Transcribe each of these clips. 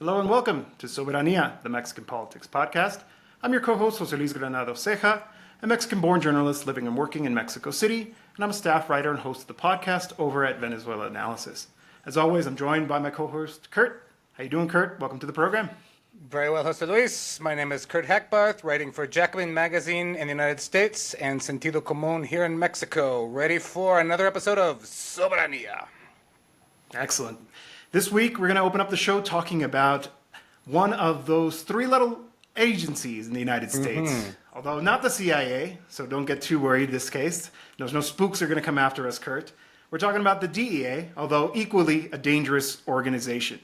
Hello and welcome to Soberanía, the Mexican Politics Podcast. I'm your co-host, José Luis Granados, Ceja, a Mexican-born journalist living and working in Mexico City, and I'm a staff writer and host of the podcast over at Venezuela Analysis. As always, I'm joined by my co-host, Kurt. How you doing, Kurt? Welcome to the program. Very well, José Luis. My name is Kurt Hackbarth, writing for Jacobin Magazine in the United States and Sentido Común here in Mexico. Ready for another episode of Soberanía. Excellent. This week, we're going to open up the show talking about one of those three little agencies in the United States. Although not the CIA, so don't get too worried in this case. There's no spooks are going to come after us, Kurt. We're talking about the DEA, although equally a dangerous organization.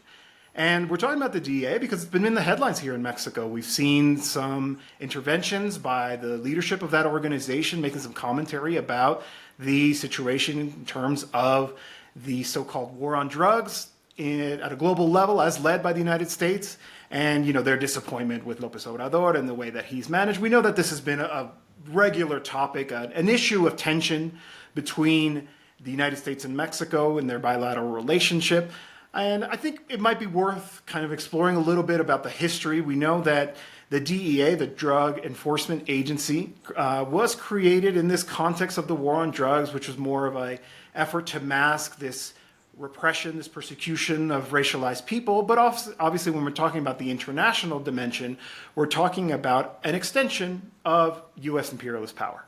And we're talking about the DEA because it's been in the headlines here in Mexico. We've seen some interventions by the leadership of that organization, making some commentary about the situation in terms of the so-called war on drugs at a global level as led by the United States, and their disappointment with López Obrador and the way that he's managed. We know that this has been a regular topic, an issue of tension between the United States and Mexico and their bilateral relationship. And I think it might be worth kind of exploring a little bit about the history. We know that the DEA, the Drug Enforcement Agency, was created in this context of the war on drugs, which was more of an effort to mask this repression, this persecution of racialized people. But obviously, when we're talking about the international dimension, we're talking about an extension of U.S. imperialist power.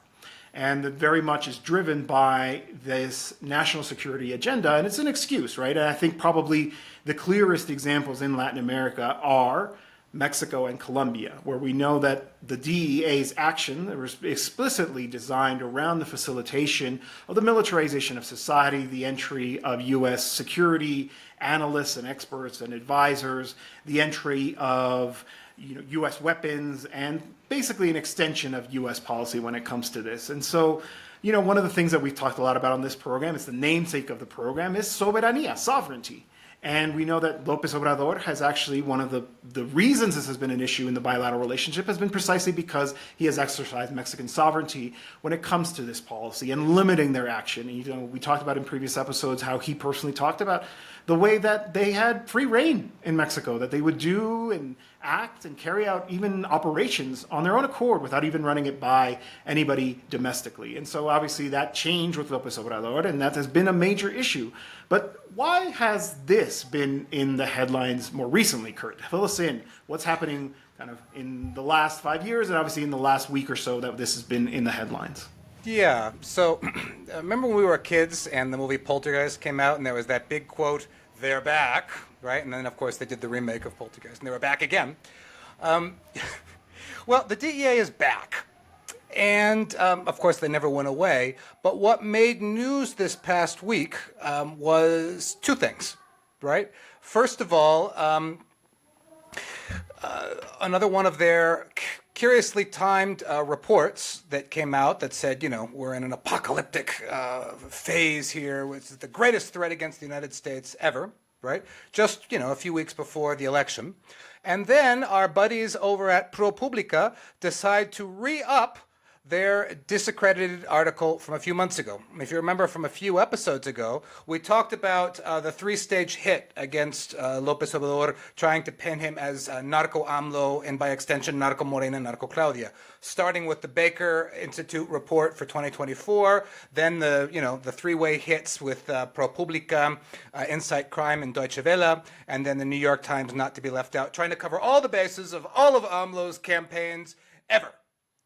And that very much is driven by this national security agenda. And it's an excuse, right? And I think probably the clearest examples in Latin America are Mexico and Colombia, where we know that the DEA's action was explicitly designed around the facilitation of the militarization of society, the entry of U.S. security analysts and experts and advisors, the entry of U.S. weapons, and basically an extension of U.S. policy when it comes to this. And so, one of the things that we've talked a lot about on this program, it's the namesake of the program, is Soberanía, sovereignty. And we know that López Obrador has actually, one of the reasons this has been an issue in the bilateral relationship has been precisely because he has exercised Mexican sovereignty when it comes to this policy and limiting their action. We talked about in previous episodes how he personally talked about the way that they had free reign in Mexico, that they would do and act and carry out even operations on their own accord without even running it by anybody domestically. And so obviously that changed with López Obrador, and that has been a major issue. But why has this been in the headlines more recently, Kurt? Fill us in. What's happening kind of in the last 5 years and obviously in the last week or so that this has been in the headlines? Yeah, so remember when we were kids and the movie Poltergeist came out and there was that big quote, "They're back," right? And then, of course, they did the remake of Poltergeist and they were back again. Well, the DEA is back. And, of course, they never went away. But what made news this past week was two things, right? First of all, another one of their curiously timed reports that came out that said, we're in an apocalyptic phase here, which is the greatest threat against the United States ever, right? Just, a few weeks before the election. And then our buddies over at ProPublica decide to re-up their disaccredited article from a few months ago. If you remember from a few episodes ago, we talked about the three-stage hit against López Obrador, trying to pin him as Narco AMLO and by extension Narco Morena, Narco Claudia. Starting with the Baker Institute report for 2024, then the three-way hits with ProPublica, Insight Crime, and Deutsche Welle, and then the New York Times, not to be left out, trying to cover all the bases of all of AMLO's campaigns ever,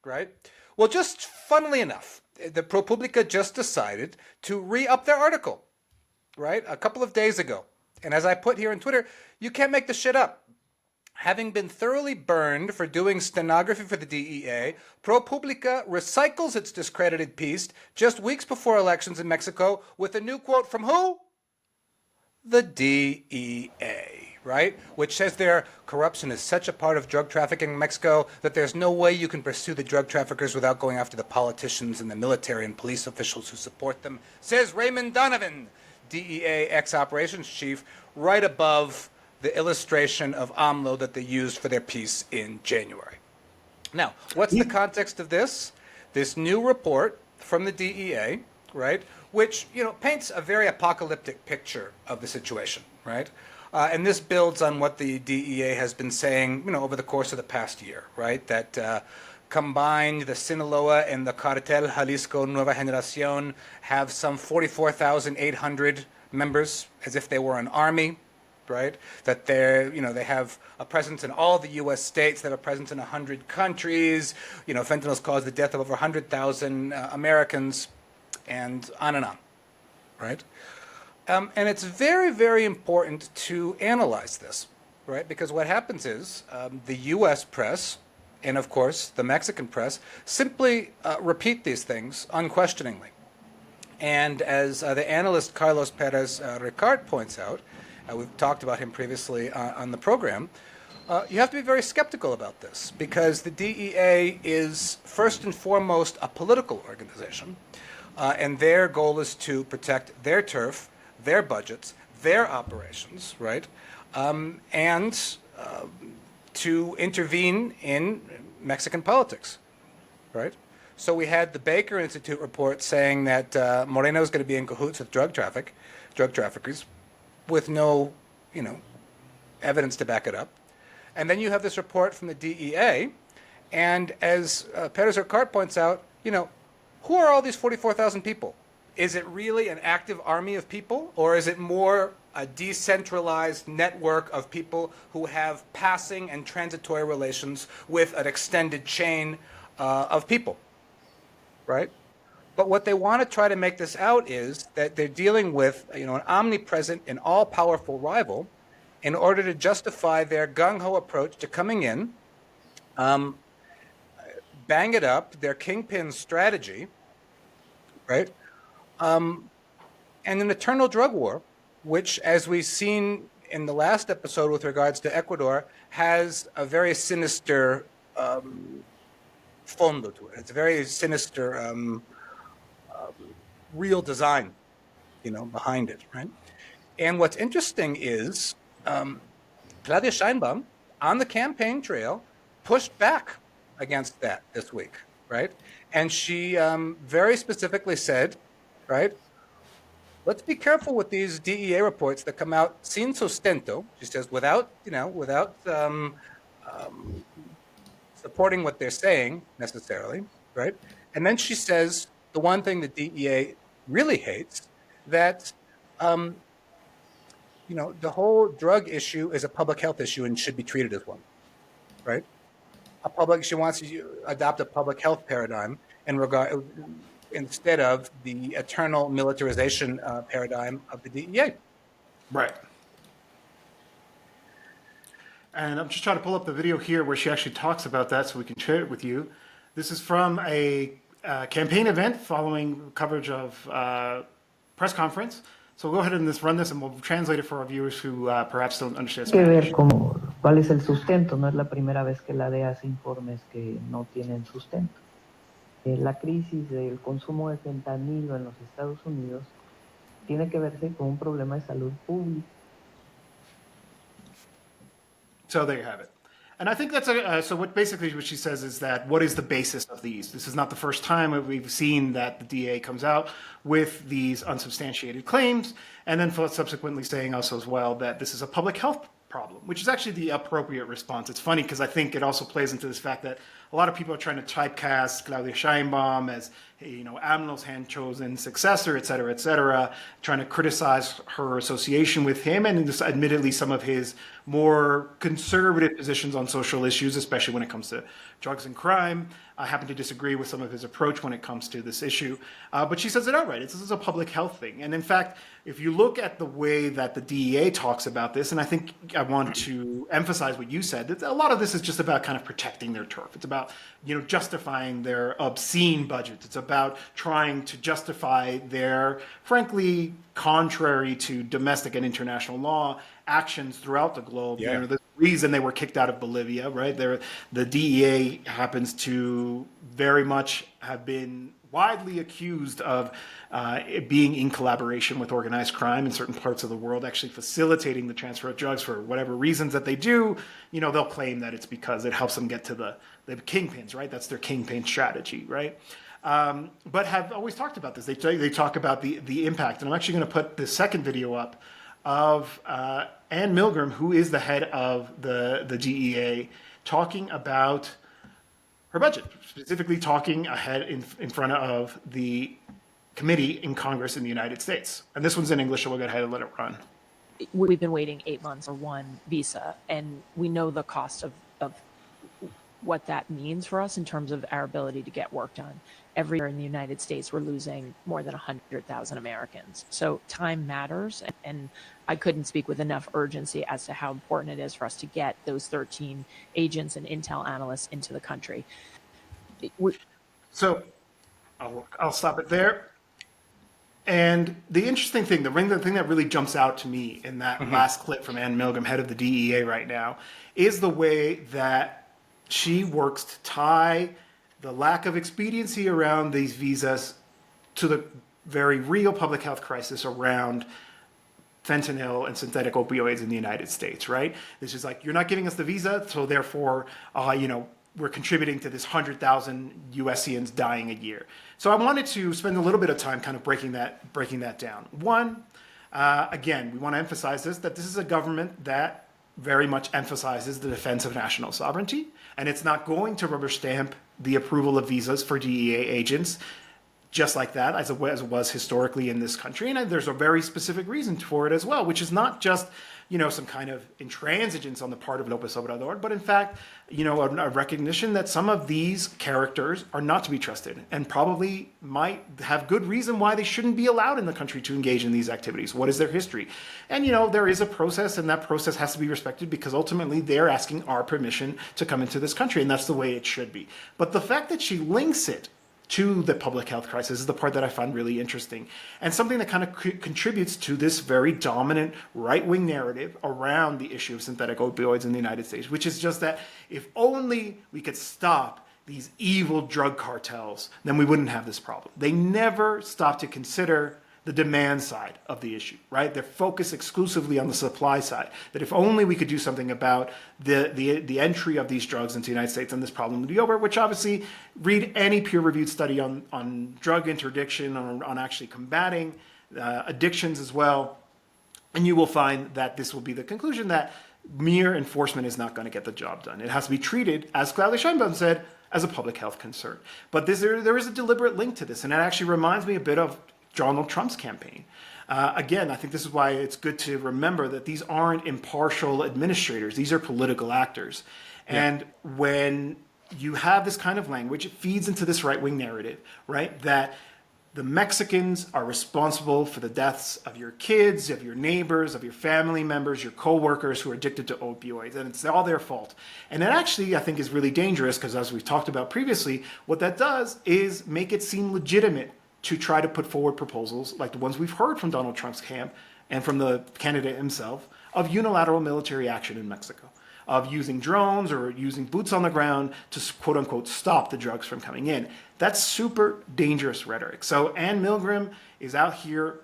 right? Well, just funnily enough, the ProPublica just decided to re-up their article, right, a couple of days ago. And as I put here on Twitter, you can't make this shit up. Having been thoroughly burned for doing stenography for the DEA, ProPublica recycles its discredited piece just weeks before elections in Mexico with a new quote from who? The DEA. Right? Which says their corruption is such a part of drug trafficking in Mexico that there's no way you can pursue the drug traffickers without going after the politicians and the military and police officials who support them, says Raymond Donovan, DEA ex-operations chief, right above the illustration of AMLO that they used for their piece in January. Now, what's the context of this? This new report from the DEA, right, which, paints a very apocalyptic picture of the situation, right? And this builds on what the DEA has been saying, over the course of the past year, right? That combined, the Sinaloa and the Cartel Jalisco Nueva Generación have some 44,800 members, as if they were an army, right? That they have a presence in all the U.S. states, they have a presence in 100 countries. Fentanyl's caused the death of over 100,000 Americans, and on, right? And it's very, very important to analyze this, right? Because what happens is the U.S. press, and of course the Mexican press, simply repeat these things unquestioningly. And as the analyst Carlos Perez Ricard points out, we've talked about him previously on the program, you have to be very skeptical about this, because the DEA is first and foremost a political organization, and their goal is to protect their turf, their budgets, their operations, right? And to intervene in Mexican politics, right? So we had the Baker Institute report saying that Moreno is going to be in cahoots with drug traffickers, with no, evidence to back it up. And then you have this report from the DEA, and as Perez Ricard points out, who are all these 44,000 people? Is it really an active army of people, or is it more a decentralized network of people who have passing and transitory relations with an extended chain of people, right? But what they want to try to make this out is that they're dealing with, an omnipresent and all-powerful rival in order to justify their gung-ho approach to coming in, bang it up, their kingpin strategy, right? And an eternal drug war, which, as we've seen in the last episode with regards to Ecuador, has a very sinister fondo to it. It's a very sinister real design, behind it, right? And what's interesting is Claudia Sheinbaum, on the campaign trail, pushed back against that this week, right? And she very specifically said, right, let's be careful with these DEA reports that come out sin sustento, she says, without supporting what they're saying necessarily, right? And then she says the one thing the DEA really hates, that the whole drug issue is a public health issue and should be treated as one, right? She wants to adopt a public health paradigm instead of the eternal militarization paradigm of the DEA. Right. And I'm just trying to pull up the video here where she actually talks about that so we can share it with you. This is from a campaign event following coverage of press conference. So we'll go ahead and just run this and we'll translate it for our viewers who perhaps don't understand Spanish. ¿Cuál es el sustento? No es la primera vez que la DEA hace informes que no tienen sustento. La crisis del consumo de fentanilo en los Estados Unidos tiene que verse con un problema de salud pública. So there you have it. And I think that's so what she says is that what is the basis of these? This is not the first time we've seen that the DA comes out with these unsubstantiated claims, and then subsequently saying also as well that this is a public health problem, which is actually the appropriate response. It's funny because I think it also plays into this fact that a lot of people are trying to typecast Claudia Sheinbaum as, AMLO's hand-chosen successor, et cetera, trying to criticize her association with him and just admittedly some of his more conservative positions on social issues, especially when it comes to drugs and crime. I happen to disagree with some of his approach when it comes to this issue. But she says it outright. This is a public health thing. And in fact, if you look at the way that the DEA talks about this, and I think I want to emphasize what you said, that a lot of this is just about kind of protecting their turf. It's about, justifying their obscene budgets. It's about trying to justify their, frankly, contrary to domestic and international law, actions throughout the globe. Yeah. The reason they were kicked out of Bolivia, right? The DEA happens to very much have been widely accused of being in collaboration with organized crime in certain parts of the world, actually facilitating the transfer of drugs for whatever reasons that they do. They'll claim that it's because it helps them get to the kingpins, right? That's their kingpin strategy, right? But have always talked about this. They talk about the impact. And I'm actually going to put the second video up of Ann Milgram, who is the head of the DEA, talking about her budget, specifically talking ahead in front of the committee in Congress in the United States. And this one's in English, so we'll go ahead and let it run. We've been waiting 8 months for one visa, and we know the cost of what that means for us in terms of our ability to get work done. Every year in the United States, we're losing more than 100,000 Americans. So time matters, and I couldn't speak with enough urgency as to how important it is for us to get those 13 agents and intel analysts into the country. So I'll stop it there. And the interesting thing, the thing that really jumps out to me in that last clip from Ann Milgram, head of the DEA right now, is the way that she works to tie the lack of expediency around these visas to the very real public health crisis around fentanyl and synthetic opioids in the United States, right? This is like, you're not giving us the visa, so therefore, we're contributing to this 100,000 USians dying a year. So I wanted to spend a little bit of time kind of breaking that down. One, again, we want to emphasize that this is a government that very much emphasizes the defense of national sovereignty, and it's not going to rubber stamp the approval of visas for DEA agents just like that, as it was historically in this country. And there's a very specific reason for it as well, which is not just, some kind of intransigence on the part of López Obrador, but in fact, a recognition that some of these characters are not to be trusted and probably might have good reason why they shouldn't be allowed in the country to engage in these activities. What is their history? And, there is a process, and that process has to be respected because ultimately they're asking our permission to come into this country, and that's the way it should be. But the fact that she links it to the public health crisis is the part that I find really interesting, and something that kind of contributes to this very dominant right-wing narrative around the issue of synthetic opioids in the United States, which is just that if only we could stop these evil drug cartels, then we wouldn't have this problem. They never stop to consider the demand side of the issue, right? They're focused exclusively on the supply side, that if only we could do something about the entry of these drugs into the United States, and this problem would be over, which obviously, read any peer-reviewed study on drug interdiction, on actually combating addictions as well, and you will find that this will be the conclusion, that mere enforcement is not going to get the job done. It has to be treated, as Claudia Sheinbaum said, as a public health concern. But there is a deliberate link to this, and it actually reminds me a bit of Donald Trump's campaign. Again, I think this is why it's good to remember that these aren't impartial administrators. These are political actors. Yeah. And when you have this kind of language, it feeds into this right-wing narrative, right? That the Mexicans are responsible for the deaths of your kids, of your neighbors, of your family members, your co-workers who are addicted to opioids, and it's all their fault. And that actually, I think, is really dangerous because, as we've talked about previously, what that does is make it seem legitimate to try to put forward proposals like the ones we've heard from Donald Trump's camp and from the candidate himself of unilateral military action in Mexico, of using drones or using boots on the ground to quote unquote stop the drugs from coming in. That's super dangerous rhetoric. So Ann Milgram is out here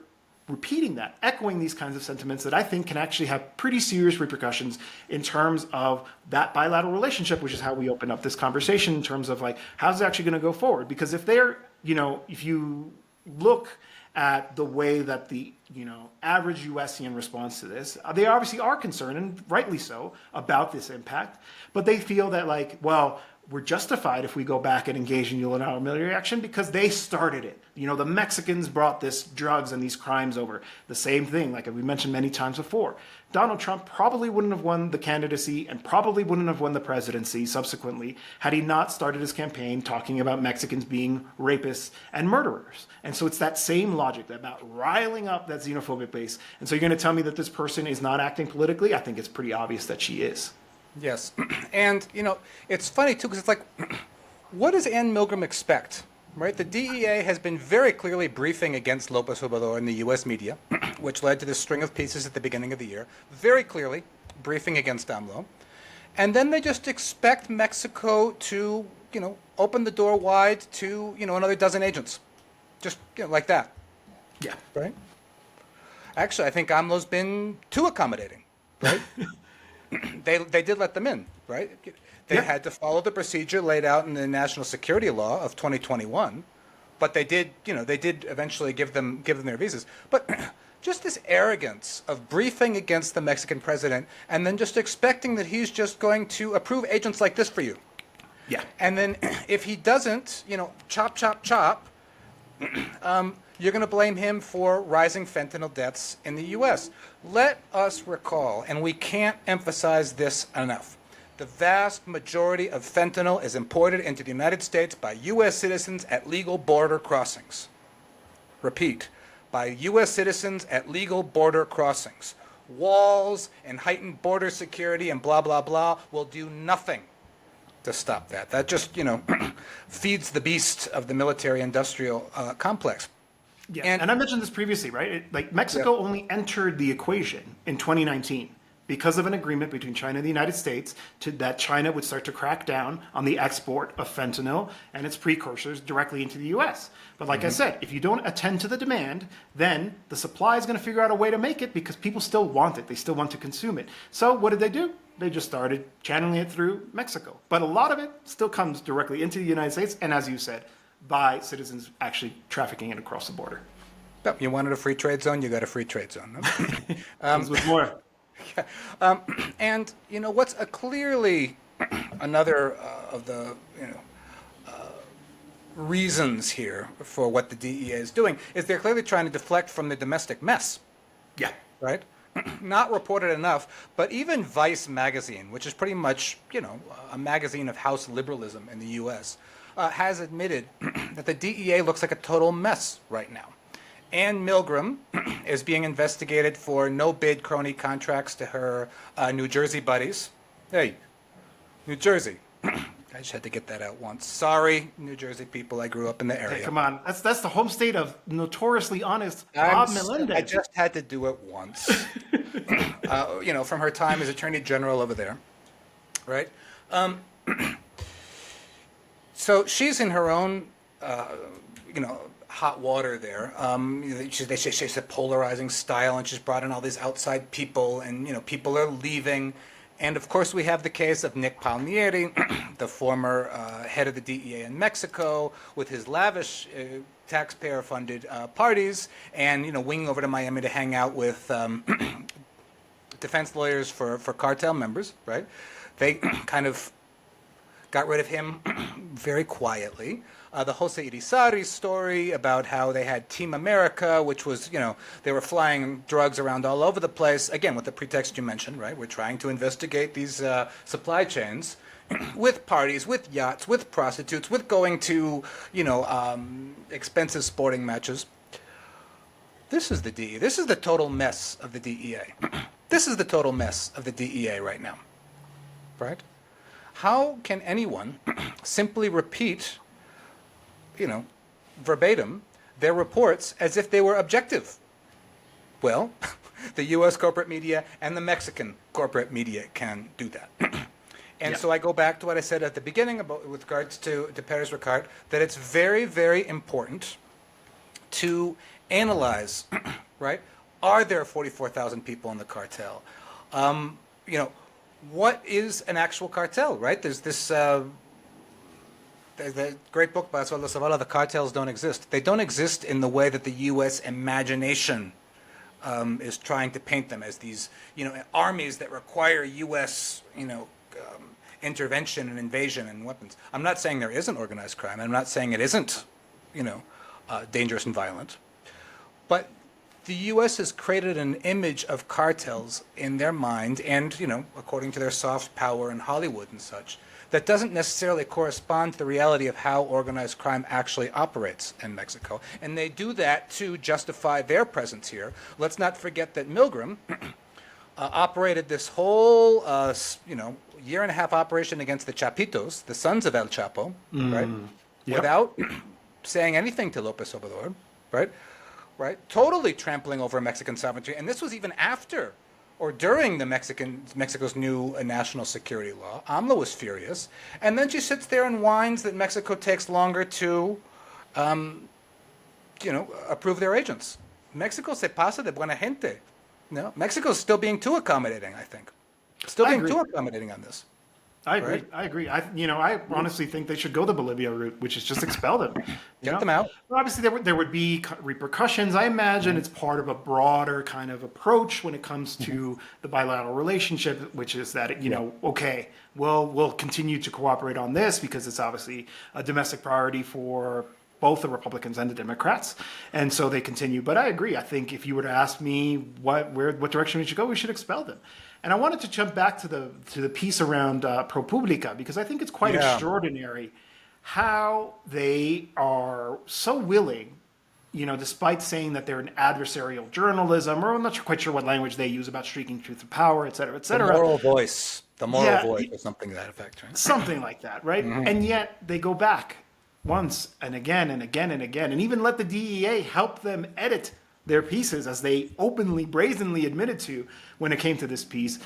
repeating that, echoing these kinds of sentiments that I think can actually have pretty serious repercussions in terms of that bilateral relationship, which is how we open up this conversation in terms of like, how's it actually going to go forward? Because if if you look at the way that the average USian responds to this, they obviously are concerned, and rightly so, about this impact, but they feel that we're justified if we go back and engage in unilateral military action because they started it. The Mexicans brought this drugs and these crimes over. The same thing, like we mentioned many times before. Donald Trump probably wouldn't have won the candidacy and probably wouldn't have won the presidency subsequently had he not started his campaign talking about Mexicans being rapists and murderers. And so it's that same logic about riling up that xenophobic base. And so you're going to tell me that this person is not acting politically? I think it's pretty obvious that she is. Yes. And, it's funny, too, because it's like, what does Ann Milgram expect, right? The DEA has been very clearly briefing against López Obrador in the U.S. media, which led to this string of pieces at the beginning of the year, very clearly briefing against AMLO. And then they just expect Mexico to, open the door wide to, another dozen agents. Just, like that. Yeah. Right? Actually, I think AMLO's been too accommodating, right? They did let them in, right? They had to follow the procedure laid out in the National Security Law of 2021, but they did eventually give them their visas. But just this arrogance of briefing against the Mexican president and then just expecting that he's just going to approve agents like this for you. Yeah. And then if he doesn't, chop, chop, chop, you're going to blame him for rising fentanyl deaths in the U.S. Let us recall, and we can't emphasize this enough, the vast majority of fentanyl is imported into the United States by U.S. citizens at legal border crossings. Repeat, by U.S. citizens at legal border crossings. Walls and heightened border security and blah, blah, blah will do nothing to stop that. That just, feeds the beast of the military-industrial complex. Yes. And I mentioned this previously, right? Mexico only entered the equation in 2019 because of an agreement between China and the United States that China would start to crack down on the export of fentanyl and its precursors directly into the U.S. But like I said, if you don't attend to the demand, then the supply is going to figure out a way to make it because people still want it. They still want to consume it. So what did they do? They just started channeling it through Mexico. But a lot of it still comes directly into the United States, and as you said, by citizens actually trafficking it across the border. Yep, you wanted a free trade zone, you got a free trade zone. No? Comes with more. And what's clearly another of the reasons here for what the DEA is doing is they're clearly trying to deflect from the domestic mess. Yeah. Right? Not reported enough, but even Vice magazine, which is pretty much a magazine of house liberalism in the U.S., has admitted that the DEA looks like a total mess right now. Ann Milgram is being investigated for no-bid crony contracts to her New Jersey buddies. Hey, New Jersey. I just had to get that out once. Sorry, New Jersey people. I grew up in the area. Hey, come on. That's the home state of notoriously honest Bob Melendez. I just had to do it once. From her time as Attorney General over there. Right? So she's in her own, hot water there. They say she's a polarizing style, and she's brought in all these outside people, and people are leaving. And of course, we have the case of Nick Palmieri, the former head of the DEA in Mexico, with his lavish taxpayer-funded parties, and winging over to Miami to hang out with defense lawyers for cartel members. Right? They kind of got rid of him very quietly. The Jose Irizarry story about how they had Team America, which was, they were flying drugs around all over the place, again, with the pretext you mentioned, right? We're trying to investigate these supply chains with parties, with yachts, with prostitutes, with going to, expensive sporting matches. This is the DEA. This is the total mess of the DEA. This is the total mess of the DEA right now, right? How can anyone simply repeat, verbatim, their reports as if they were objective? Well, the U.S. corporate media and the Mexican corporate media can do that. And so I go back to what I said at the beginning about, with regards to Perez Ricard, that it's very, very important to analyze, right? Are there 44,000 people in the cartel? What is an actual cartel, right? There's this there's a great book by Osvaldo Zavala, The Cartels Don't Exist. They don't exist in the way that the U.S. imagination is trying to paint them as these, armies that require U.S., intervention and invasion and weapons. I'm not saying there isn't organized crime. I'm not saying it isn't, dangerous and violent. But the U.S. has created an image of cartels in their mind and, according to their soft power in Hollywood and such, that doesn't necessarily correspond to the reality of how organized crime actually operates in Mexico. And they do that to justify their presence here. Let's not forget that Milgram operated this whole, year-and-a-half operation against the Chapitos, the sons of El Chapo, right? Yep. Without saying anything to López Obrador, right? Right, totally trampling over Mexican sovereignty, and this was even after or during the Mexico's new national security law. AMLO was furious, and then she sits there and whines that Mexico takes longer to, approve their agents. Mexico se pasa de buena gente. Mexico's still being too accommodating, I think. Still being too accommodating on this. I agree. Right? I agree. I honestly think they should go the Bolivia route, which is just expel them. Get them out. Well, obviously, there would be repercussions. I imagine it's part of a broader kind of approach when it comes to the bilateral relationship, which is that okay, we'll continue to cooperate on this because it's obviously a domestic priority for both the Republicans and the Democrats, and so they continue. But I agree. I think if you were to ask me what direction we should go, we should expel them. And I wanted to jump back to the piece around ProPublica, because I think it's quite extraordinary how they are so willing, despite saying that they're an adversarial journalism, or I'm not quite sure what language they use about streaking truth to power, et cetera, et cetera. The moral voice, or something to that effect, right? Something like that, right? And yet they go back once and again and again and again, and even let the DEA help them edit their pieces, as they openly, brazenly admitted to when it came to this piece.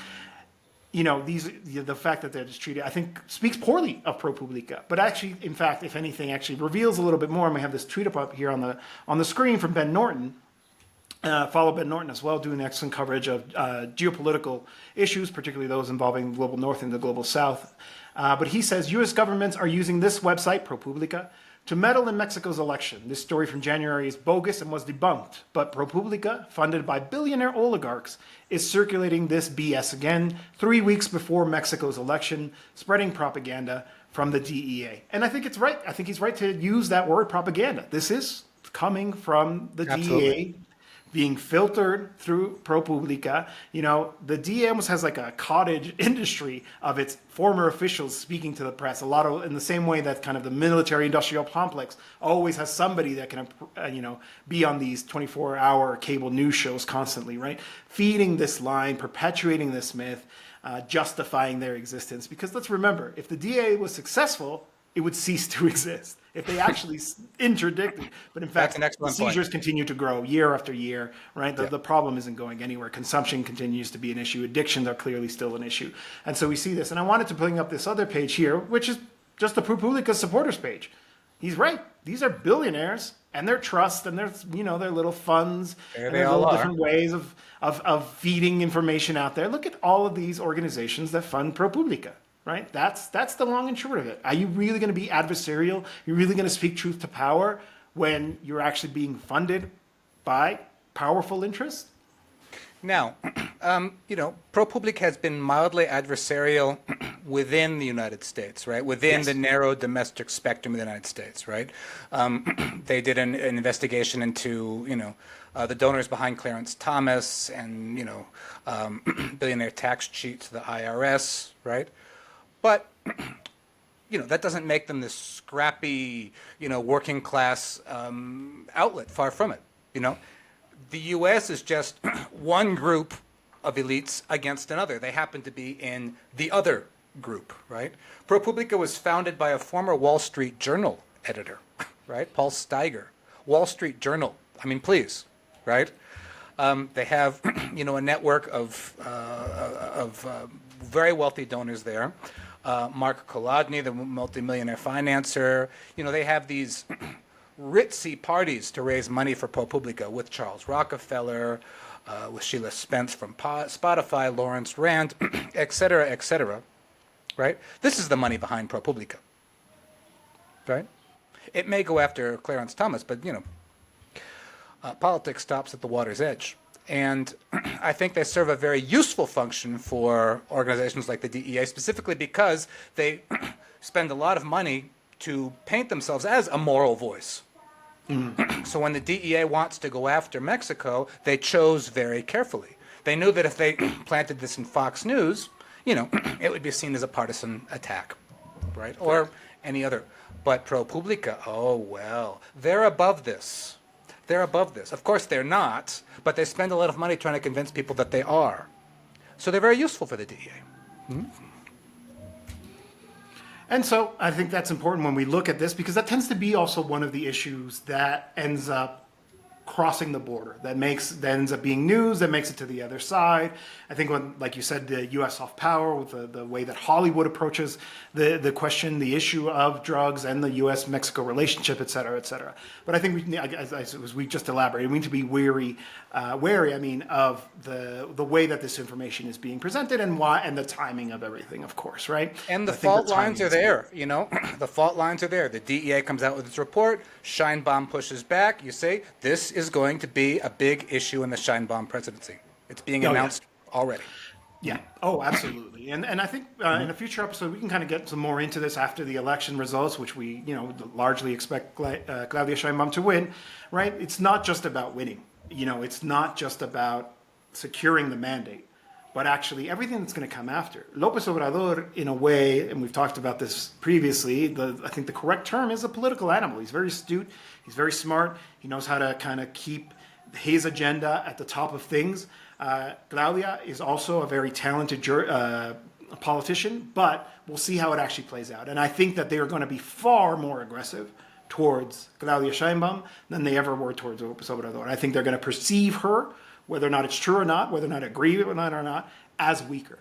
The fact that they're just treated, I think, speaks poorly of ProPublica. But actually, in fact, if anything, actually reveals a little bit more. And we have this tweet up here on the screen from Ben Norton. Follow Ben Norton as well, doing excellent coverage of geopolitical issues, particularly those involving the global north and the global south. But he says U.S. governments are using this website, ProPublica, to meddle in Mexico's election. This story from January is bogus and was debunked, but ProPublica, funded by billionaire oligarchs, is circulating this BS again 3 weeks before Mexico's election, spreading propaganda from the DEA. And I think it's right. I think he's right to use that word, propaganda. This is coming from the DEA, being filtered through ProPublica. The DEA almost has like a cottage industry of its former officials speaking to the press. A lot of, in the same way that kind of the military-industrial complex always has somebody that can, be on these 24-hour cable news shows constantly, right? Feeding this line, perpetuating this myth, justifying their existence. Because let's remember, if the DEA was successful, it would cease to exist if they actually interdicted. But in fact, the seizures continue to grow year after year, right? The problem isn't going anywhere. Consumption continues to be an issue. Addictions are clearly still an issue. And so we see this. And I wanted to bring up this other page here, which is just the ProPublica supporters page. He's right. These are billionaires and their trust and their, their little funds. And there's all different ways of feeding information out there. Look at all of these organizations that fund ProPublica. Right? That's the long and short of it. Are you really going to be adversarial? You're really going to speak truth to power when you're actually being funded by powerful interests? Now, ProPublica has been mildly adversarial within the United States, right? Within the narrow domestic spectrum of the United States, right? They did an investigation into, the donors behind Clarence Thomas and, billionaire tax cheat to the IRS, right? But, that doesn't make them this scrappy, working class outlet. Far from it. The U.S. is just one group of elites against another. They happen to be in the other group, right? ProPublica was founded by a former Wall Street Journal editor, right? Paul Steiger. Wall Street Journal. I mean, please, right? They have, a network of very wealthy donors there. Mark Kolodny, the multimillionaire financier. They have these ritzy parties to raise money for ProPublica with Charles Rockefeller, with Sheila Spence from Spotify, Lawrence Rand, et cetera, right? This is the money behind ProPublica, right? It may go after Clarence Thomas, but, politics stops at the water's edge. And I think they serve a very useful function for organizations like the DEA, specifically because they spend a lot of money to paint themselves as a moral voice. So when the DEA wants to go after Mexico, they chose very carefully. They knew that if they planted this in Fox News, it would be seen as a partisan attack, right? Or any other. But ProPublica, oh, well, they're above this. They're above this. Of course, they're not, but they spend a lot of money trying to convince people that they are. So they're very useful for the DEA. Mm-hmm. And so I think that's important when we look at this, because that tends to be also one of the issues that ends up crossing the border that ends up being news that makes it to the other side. I think when, like you said, the U.S. soft power with the way that Hollywood approaches the question, the issue of drugs and the U.S.-Mexico relationship, et cetera, et cetera. But I think as we just elaborated, we need to be wary of the way that this information is being presented and the timing of everything, of course, right? And the fault lines are there, the fault lines are there. The DEA comes out with its report, Scheinbaum pushes back. You say, this is going to be a big issue in the Scheinbaum presidency. It's being announced already. Yeah. Oh, absolutely. And I think in a future episode, we can kind of get some more into this after the election results, which we, largely expect Claudia Sheinbaum to win, right? It's not just about winning. It's not just about securing the mandate, but actually everything that's going to come after. López Obrador, in a way, and we've talked about this previously, I think the correct term is a political animal. He's very astute. He's very smart. He knows how to kind of keep his agenda at the top of things. Claudia is also a very talented politician, but we'll see how it actually plays out. And I think that they are going to be far more aggressive towards Claudia Sheinbaum than they ever were towards López Obrador. I think they're going to perceive her, whether or not it's true or not, whether or not I agree with it or not, as weaker.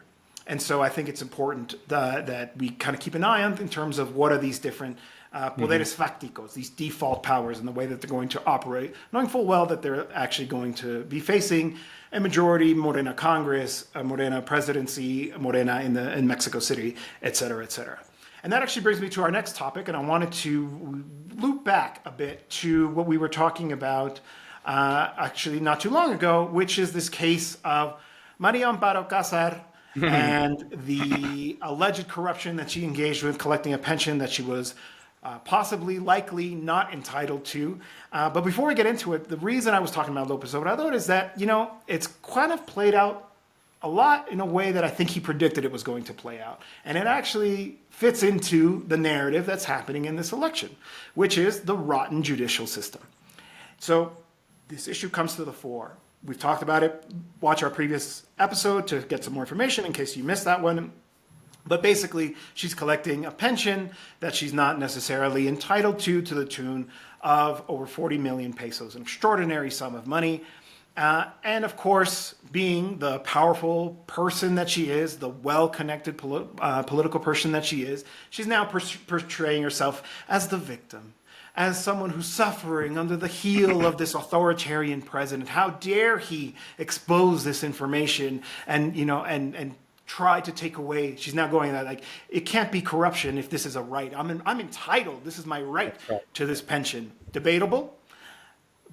And so I think it's important that we kind of keep an eye on in terms of what are these different poderes fácticos, these default powers and the way that they're going to operate, knowing full well that they're actually going to be facing a majority Morena Congress, a Morena presidency, Morena in Mexico City, et cetera, et cetera. And that actually brings me to our next topic, and I wanted to loop back a bit to what we were talking about actually not too long ago, which is this case of Maria Amparo Casar and the alleged corruption that she engaged with, collecting a pension that she was possibly, likely not entitled to. But before we get into it, the reason I was talking about López Obrador is that, it's kind of played out a lot in a way that I think he predicted it was going to play out. And it actually fits into the narrative that's happening in this election, which is the rotten judicial system. So this issue comes to the fore. We've talked about it. Watch our previous episode to get some more information in case you missed that one. But basically, she's collecting a pension that she's not necessarily entitled to the tune of over 40 million pesos, an extraordinary sum of money. And of course, being the powerful person that she is, the well-connected political person that she is, she's now portraying herself as the victim, as someone who's suffering under the heel of this authoritarian president. How dare he expose this information and try to take away. She's now going that like, it can't be corruption if this is a right. I'm entitled. This is my right to this pension. Debatable.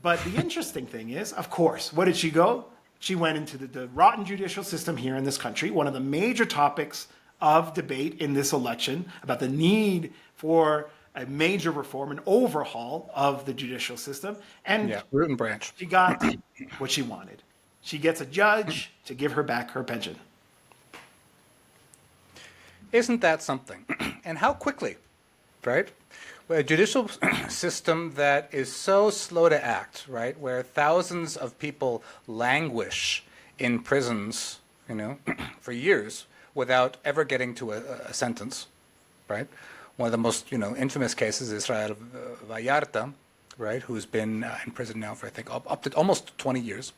But the interesting thing is, of course, what did she go? She went into the rotten judicial system here in this country, one of the major topics of debate in this election about the need for a major reform, an overhaul of the judicial system. And root and branch. She got what she wanted. She gets a judge to give her back her pension. Isn't that something? And how quickly, right? A judicial system that is so slow to act, right? Where thousands of people languish in prisons, for years without ever getting to a sentence, right? One of the most, infamous cases is Israel Vallarta, right? Who's been in prison now for, I think, up to almost 20 years,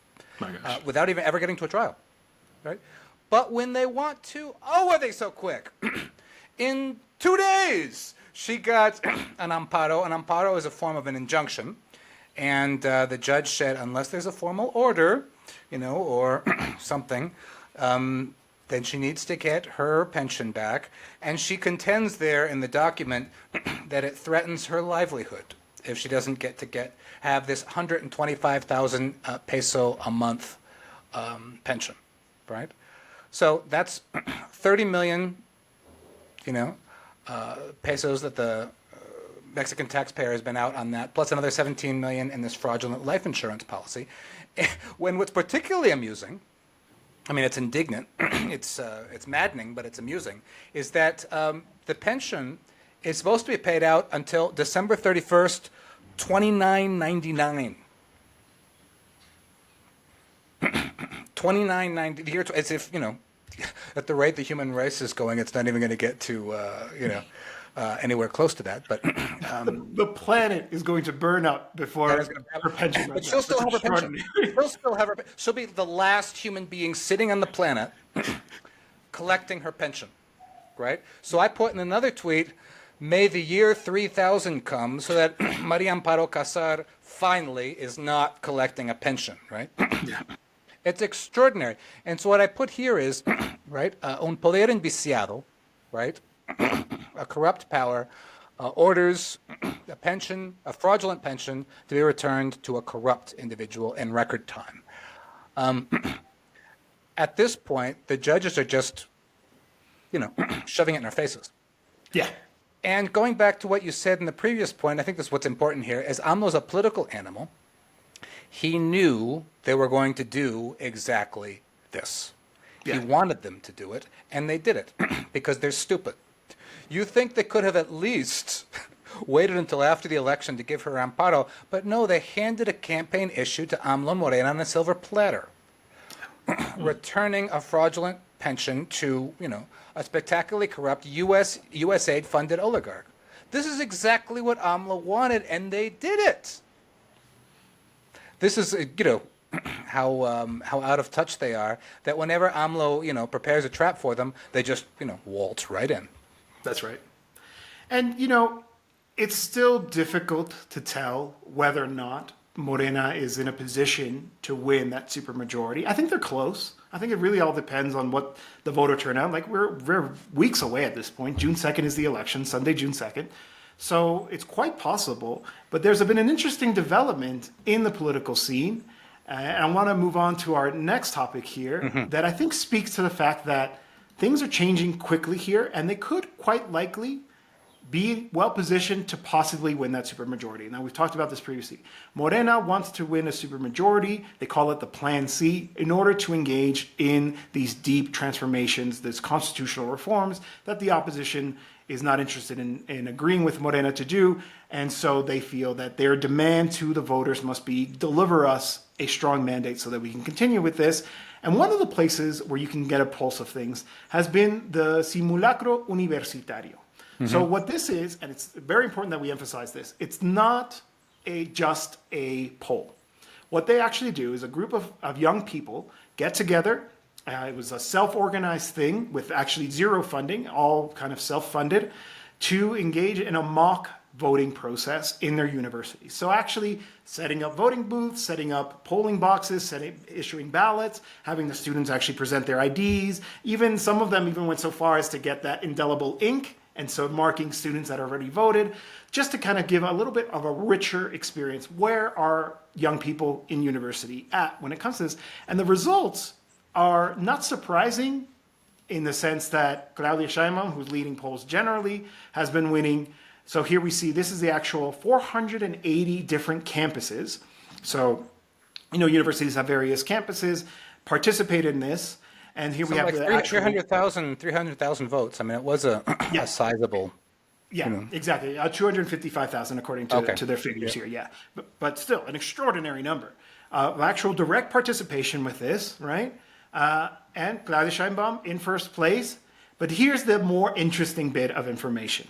without even ever getting to a trial, right? But when they want to, are they so quick? In 2 days, she got an amparo. An amparo is a form of an injunction. And the judge said, unless there's a formal order, or something, then she needs to get her pension back. And she contends there in the document that it threatens her livelihood if she doesn't get to have this 125,000 peso a month pension, right? So that's 30 million, pesos that the Mexican taxpayer has been out on that, plus another 17 million in this fraudulent life insurance policy. When what's particularly amusing, I mean, it's indignant, it's maddening, but it's amusing, is that the pension is supposed to be paid out until December 31st, 2999. 2990, the year, as if, at the rate the human race is going, it's not even going to get to, anywhere close to that. But The planet is going to burn up before her pension. but she'll still have her pension. She'll be the last human being sitting on the planet collecting her pension, right? So I put in another tweet, may the year 3000 come so that Maria Amparo Casar finally is not collecting a pension, right? Yeah. It's extraordinary. And so what I put here is, right, un poder enviciado, right, a corrupt power, orders a fraudulent pension to be returned to a corrupt individual in record time. At this point, the judges are just, shoving it in our faces. Yeah. And going back to what you said in the previous point, I think that's what's important here, is AMLO's a political animal. He knew they were going to do exactly this. Yeah. He wanted them to do it, and they did it because they're stupid. You think they could have at least waited until after the election to give her amparo, but no, they handed a campaign issue to AMLO Morena on a silver platter, returning a fraudulent pension to, a spectacularly corrupt USAID-funded oligarch. This is exactly what AMLO wanted, and they did it. This is, how out of touch they are, that whenever AMLO, prepares a trap for them, they just, waltz right in. That's right. And, it's still difficult to tell whether or not Morena is in a position to win that supermajority. I think they're close. I think it really all depends on what the voter turnout. Like, we're weeks away at this point. June 2nd is the election, Sunday, June 2nd. So it's quite possible. But there's been an interesting development in the political scene. And I want to move on to our next topic here that I think speaks to the fact that things are changing quickly here, and they could quite likely be well positioned to possibly win that supermajority. Now, we've talked about this previously. Morena wants to win a supermajority. They call it the Plan C, in order to engage in these deep transformations, these constitutional reforms that the opposition is not interested in agreeing with Morena to do. And so they feel that their demand to the voters must be deliver us a strong mandate so that we can continue with this. And one of the places where you can get a pulse of things has been the simulacro universitario. So what this is, and it's very important that we emphasize this, it's not just a poll. What they actually do is a group of young people get together. It was a self-organized thing with actually zero funding, all kind of self-funded, to engage in a mock voting process in their universities. So actually setting up voting booths, setting up polling boxes, issuing ballots, having the students actually present their IDs. Even some of them even went so far as to get that indelible ink, and so marking students that already voted, just to kind of give a little bit of a richer experience. Where are young people in university at when it comes to this? And the results are not surprising in the sense that Claudia Sheinbaum, who's leading polls generally, has been winning. So here we see, this is the actual 480 different campuses. So, universities have various campuses, participated in this. And here we have the actual 300,000 votes. I mean, it was a sizable. Yeah, exactly. 255,000 according to their figures here. Yeah, but still an extraordinary number. Actual direct participation with this, right? And Claudia Sheinbaum in first place. But here's the more interesting bit of information.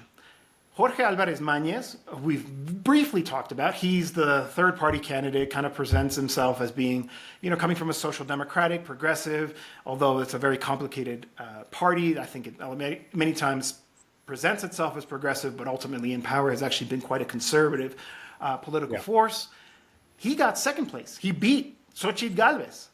Jorge Álvarez Mañez, we've briefly talked about. He's the third-party candidate, kind of presents himself as being, coming from a social democratic, progressive, although it's a very complicated party. I think it many times presents itself as progressive, but ultimately in power has actually been quite a conservative political force. He got second place. He beat Xochitl Gálvez.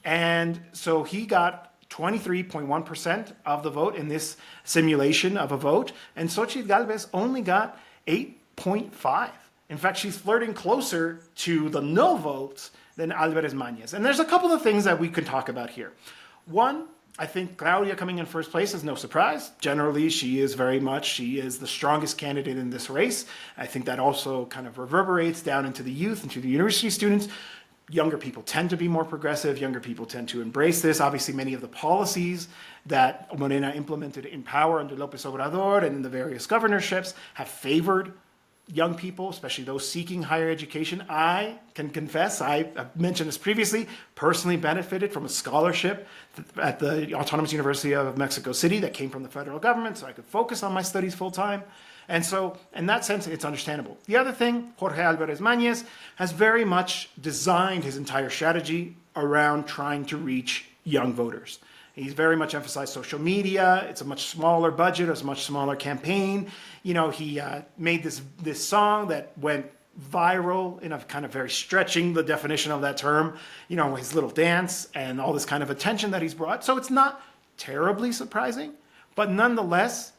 And so he got 23.1% of the vote in this simulation of a vote, and Xochitl Gálvez only got 8.5. In fact, she's flirting closer to the no votes than Álvarez Mañez. And there's a couple of things that we could talk about here. One, I think Claudia coming in first place is no surprise. Generally, she is the strongest candidate in this race. I think that also kind of reverberates down into the youth, into the university students. Younger people tend to be more progressive. Younger people tend to embrace this. Obviously, many of the policies that Morena implemented in power under López Obrador and in the various governorships have favored young people, especially those seeking higher education. I can confess, I've mentioned this previously, personally benefited from a scholarship at the Autonomous University of Mexico City that came from the federal government, so I could focus on my studies full time. And so, in that sense, it's understandable. The other thing, Jorge Alvarez Mañez has very much designed his entire strategy around trying to reach young voters. He's very much emphasized social media. It's a much smaller budget, it's a much smaller campaign. You know, he made this song that went viral in a kind of very stretching the definition of that term, you know, his little dance and all this kind of attention that he's brought. So it's not terribly surprising, but nonetheless,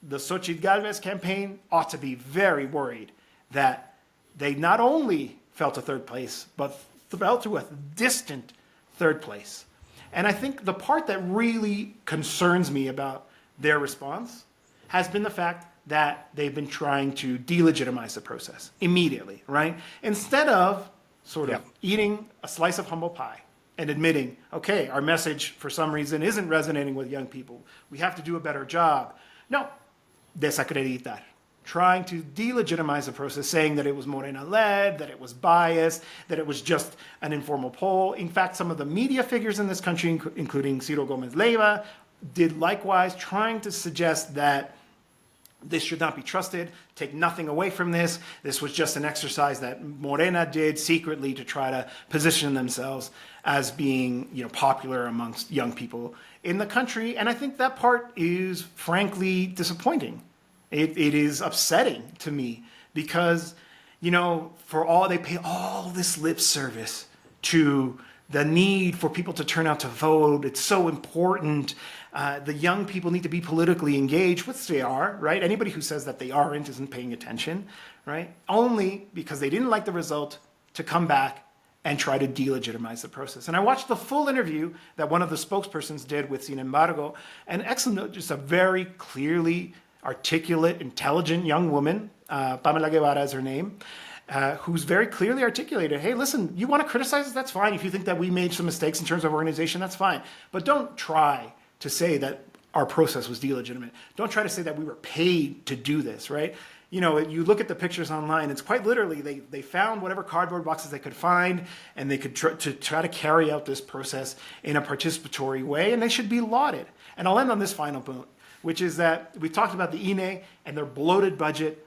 the Xochitl Gálvez campaign ought to be very worried that they not only fell to third place, but fell to a distant third place. And I think the part that really concerns me about their response has been the fact that they've been trying to delegitimize the process immediately, right? Instead of sort of eating a slice of humble pie and admitting, okay, our message for some reason isn't resonating with young people. We have to do a better job. No, desacreditar. Trying to delegitimize the process, saying that it was Morena-led, that it was biased, that it was just an informal poll. In fact, some of the media figures in this country, including Ciro Gomez Leiva, did likewise, trying to suggest that this should not be trusted, take nothing away from this. This was just an exercise that Morena did secretly to try to position themselves as being, you know, popular amongst young people in the country. And I think that part is frankly disappointing. It is upsetting to me because, you know, they pay all this lip service to the need for people to turn out to vote. It's so important. The young people need to be politically engaged, which they are, right? Anybody who says that they aren't isn't paying attention, right? Only because they didn't like the result to come back and try to delegitimize the process. And I watched the full interview that one of the spokespersons did with Sin Embargo, and excellent, just a very clearly articulate, intelligent young woman, Pamela Guevara is her name, who's very clearly articulated, hey, listen, you want to criticize us? That's fine. If you think that we made some mistakes in terms of organization, that's fine. But don't try to say that our process was delegitimate. Don't try to say that we were paid to do this, right? You know, you look at the pictures online, it's quite literally, they found whatever cardboard boxes they could find, and they could try to carry out this process in a participatory way, and they should be lauded. And I'll end on this final point, which is that we talked about the INE and their bloated budget.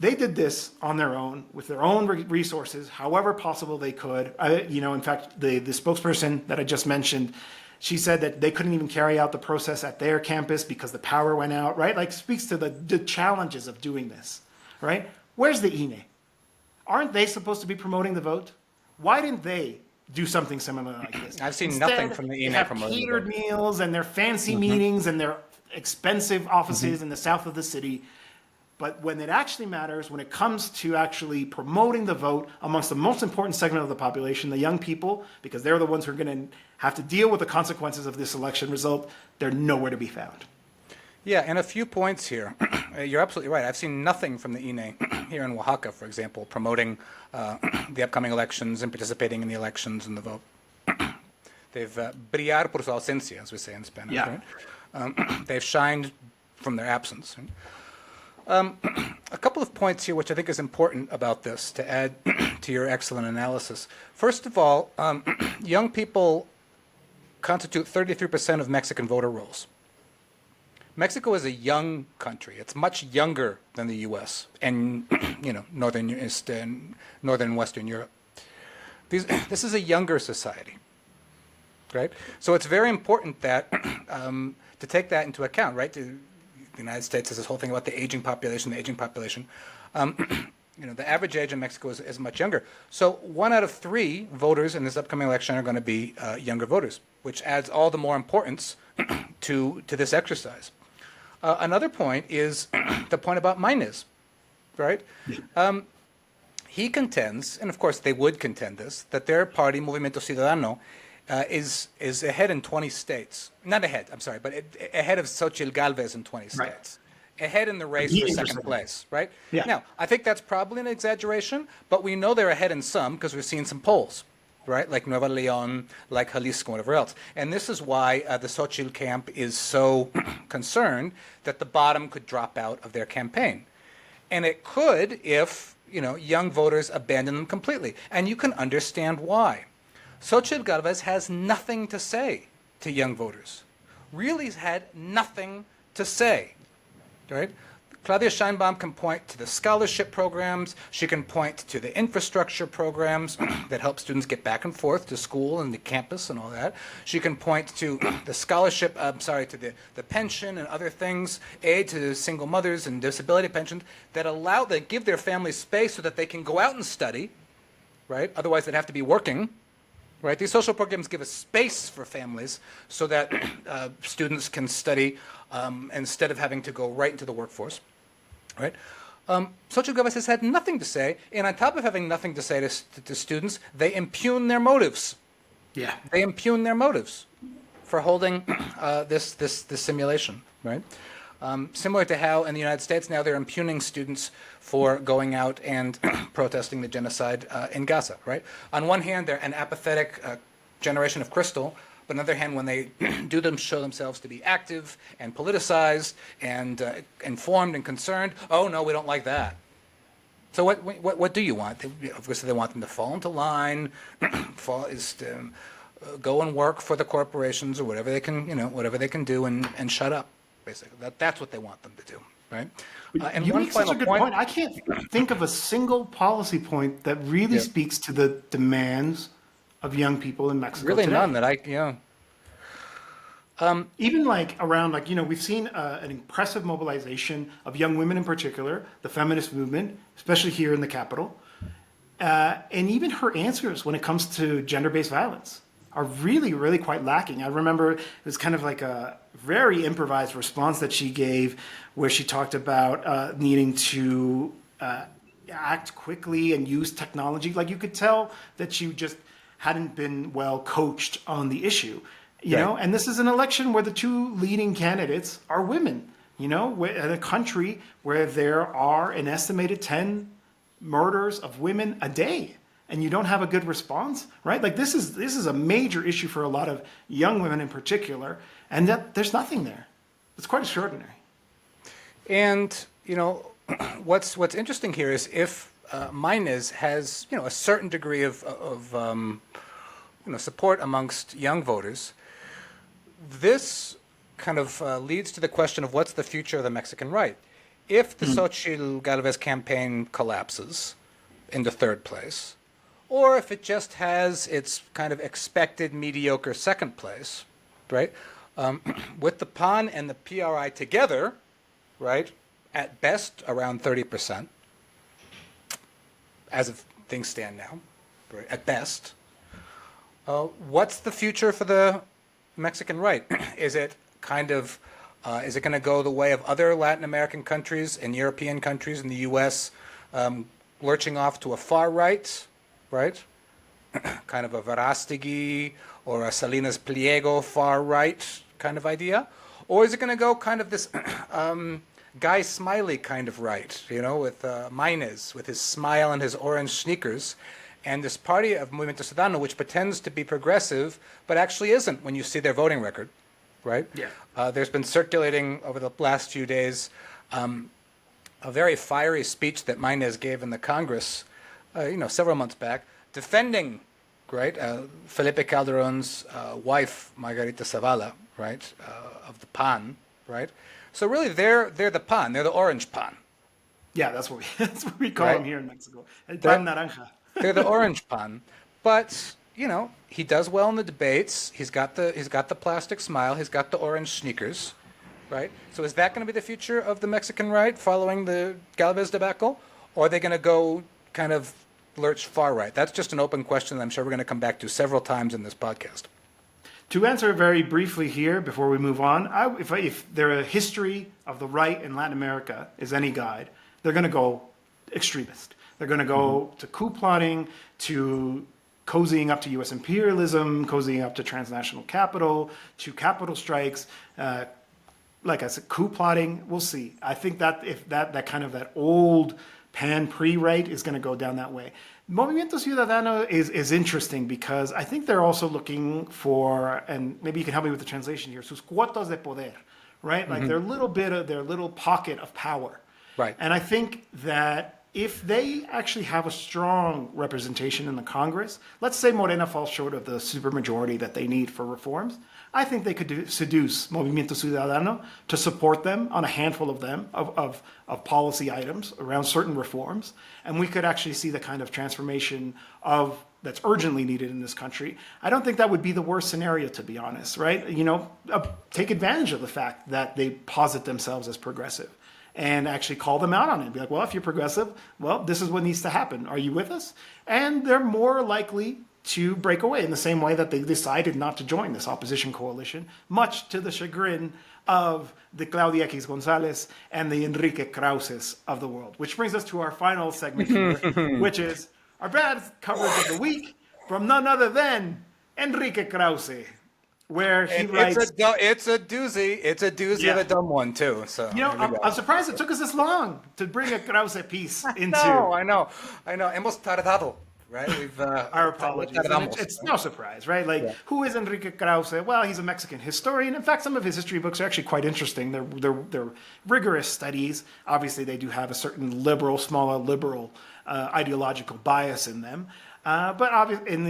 They did this on their own, with their own resources, however possible they could. In fact, the spokesperson that I just mentioned, she said that they couldn't even carry out the process at their campus because the power went out, right? Like, speaks to the challenges of doing this, right? Where's the INE? Aren't they supposed to be promoting the vote? Why didn't they do something similar like this? I've seen Instead, nothing from the INE they have promoting the catered vote. meals and their fancy meetings and their expensive offices in the south of the city. But when it actually matters, when it comes to actually promoting the vote amongst the most important segment of the population, the young people, because they're the ones who are going to have to deal with the consequences of this election result, they're nowhere to be found. Yeah, and a few points here. You're absolutely right. I've seen nothing from the INE here in Oaxaca, for example, promoting the upcoming elections and participating in the elections and the vote. They've brillar por su ausencia, as we say in Spanish, Yeah. right? They've shined from their absence. A couple of points here which I think is important about this to add to your excellent analysis. First of all, young people constitute 33% of Mexican voter rolls. Mexico is a young country. It's much younger than the U.S. and northern and Western Europe. This is a younger society, right? So it's very important that to take that into account, right? The United States has this whole thing about the aging population. The average age in Mexico is much younger. So 1 out of 3 voters in this upcoming election are going to be younger voters, which adds all the more importance to this exercise. Another point is the point about Mañez, right? He contends, and of course they would contend this, that their party, Movimiento Ciudadano, is ahead in 20 states. Not ahead, I'm sorry, but ahead of Xochitl Gálvez in 20 states. Right. Ahead in the race for second place, right? Yeah. Now, I think that's probably an exaggeration, but we know they're ahead in some because we've seen some polls, right? Like Nuevo León, like Jalisco, whatever else. And this is why the Xochitl camp is so concerned that the bottom could drop out of their campaign. And it could if, young voters abandon them completely. And you can understand why. Xochitl Gálvez has nothing to say to young voters. Really has had nothing to say, right? Claudia Sheinbaum can point to the scholarship programs. She can point to the infrastructure programs that help students get back and forth to school and the campus and all that. She can point to the scholarship, to the pension and other things, aid to single mothers and disability pensions that give their families space so that they can go out and study, right? Otherwise, they'd have to be working. Right? These social programs give a space for families so that students can study instead of having to go right into the workforce. Right? Xochitl Gálvez has had nothing to say, and on top of having nothing to say to students, they impugn their motives. Yeah. They impugn their motives for holding this simulation. Right? Similar to how in the United States now they're impugning students for going out and protesting the genocide in Gaza, right? On one hand, they're an apathetic generation of crystal, but on the other hand, when they show themselves to be active and politicized and informed and concerned, oh no, we don't like that. So what do you want? Obviously, they want them to fall into line, go and work for the corporations or whatever they can do and shut up. Basically, that's what they want them to do, right? And you one make such a final good point. I can't think of a single policy point that really speaks to the demands of young people in Mexico really today. none that Even around we've seen an impressive mobilization of young women in particular, the feminist movement, especially here in the capital, and even her answers when it comes to gender-based violence are really, really quite lacking. I remember it was kind of like a very improvised response that she gave where she talked about needing to act quickly and use technology. Like you could tell that she just hadn't been well coached on the issue, you know? And this is an election where the two leading candidates are women, in a country where there are an estimated 10 murders of women a day. And you don't have a good response, right? Like this is a major issue for a lot of young women in particular, and that there's nothing there. It's quite extraordinary. And what's interesting here is if Maynes has a certain degree of support amongst young voters, this kind of leads to the question of what's the future of the Mexican right. If the Xochitl Gálvez campaign collapses into third place, or if it just has its kind of expected mediocre second place, right? With the PAN and the PRI together, right, at best around 30%, as of things stand now, right, at best. What's the future for the Mexican right? Is it kind of, is it going to go the way of other Latin American countries and European countries and the U.S., lurching off to a far right, right? Kind of a Verástegui or a Salinas Pliego far right kind of idea? Or is it going to go kind of this Guy Smiley kind of right, with Maynes, with his smile and his orange sneakers, and this party of Movimiento Ciudadano, which pretends to be progressive, but actually isn't when you see their voting record, right? Yeah. There's been circulating over the last few days a very fiery speech that Maynes gave in the Congress, several months back, defending, right, Felipe Calderón's wife, Margarita Zavala, right, of the PAN, right? So really, they're the PAN, they're the orange PAN. Yeah, that's what we call them here in Mexico. El pan naranja. They're the orange PAN, but he does well in the debates. He's got the plastic smile. He's got the orange sneakers. Right? So is that going to be the future of the Mexican right following the Gálvez debacle? Or are they going to go kind of lurch far right? That's just an open question that I'm sure we're going to come back to several times in this podcast. To answer very briefly here before we move on, if their history of the right in Latin America is any guide, they're going to go extremist. They're going to go to coup plotting, to cozying up to U.S. imperialism, cozying up to transnational capital, to capital strikes, like I said, coup plotting, we'll see. I think that if that kind of that old pan pre-right is going to go down that way. Movimiento Ciudadano is interesting because I think they're also looking for, and maybe you can help me with the translation here, sus cuotas de poder, right? Like their little pocket of power. Right. And I think that if they actually have a strong representation in the Congress, let's say Morena falls short of the supermajority that they need for reforms, I think they could seduce Movimiento Ciudadano to support them on a handful of them, of policy items around certain reforms. And we could actually see the kind of transformation that's urgently needed in this country. I don't think that would be the worst scenario, to be honest, right? Take advantage of the fact that they posit themselves as progressive and actually call them out on it. Be like, well, if you're progressive, well, this is what needs to happen. Are you with us? And they're more likely to break away in the same way that they decided not to join this opposition coalition, much to the chagrin of the Claudia X Gonzalez and the Enrique Krauzes of the world. Which brings us to our final segment here, which is our bad coverage of the week from none other than Enrique Krauze, where he writes... It's a doozy. It's a doozy of a dumb one, too. So I'm surprised it took us this long to bring a Krause piece into... I know. Hemos tardado. Right? Our apologies. It's no surprise, right? Who is Enrique Krauze? Well, he's a Mexican historian. In fact, some of his history books are actually quite interesting. They're rigorous studies. Obviously, they do have a certain smaller liberal ideological bias in them. But obviously, in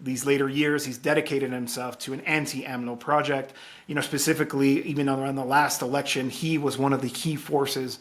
these later years, he's dedicated himself to an anti-AMLO project. Specifically, even around the last election, he was one of the key forces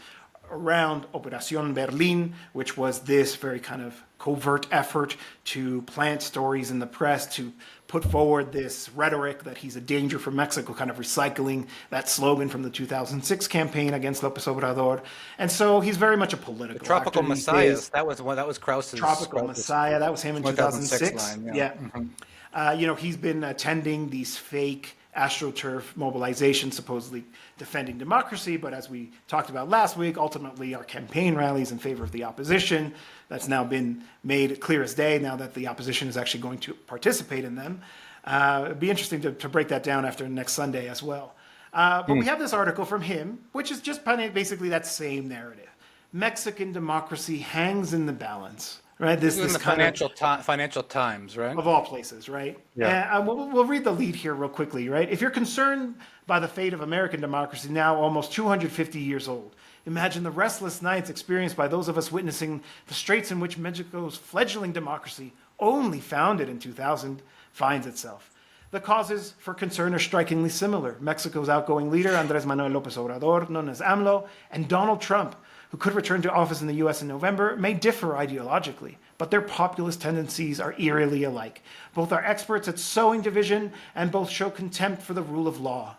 around Operación Berlin, which was this very kind of covert effort to plant stories in the press, to put forward this rhetoric that he's a danger for Mexico, kind of recycling that slogan from the 2006 campaign against López Obrador. And so he's very much a political actor. Tropical Messiahs. That was Krauze's. Tropical Messiah. That was him in 2006. Line, yeah. Mm-hmm. He's been attending these fake AstroTurf mobilization, supposedly defending democracy. But as we talked about last week, ultimately our campaign rallies in favor of the opposition. That's now been made clear as day now that the opposition is actually going to participate in them. It'd be interesting to break that down after next Sunday as well. But we have this article from him, which is just basically that same narrative. Mexican democracy hangs in the balance. Right, this is in the Financial Times, right? Of all places, right? Yeah. And we'll read the lead here real quickly, right? If you're concerned by the fate of American democracy, now almost 250 years old, imagine the restless nights experienced by those of us witnessing the straits in which Mexico's fledgling democracy, only founded in 2000, finds itself. The causes for concern are strikingly similar. Mexico's outgoing leader, Andrés Manuel López Obrador, known as AMLO, and Donald Trump, who could return to office in the U.S. in November, may differ ideologically, but their populist tendencies are eerily alike. Both are experts at sowing division, and both show contempt for the rule of law.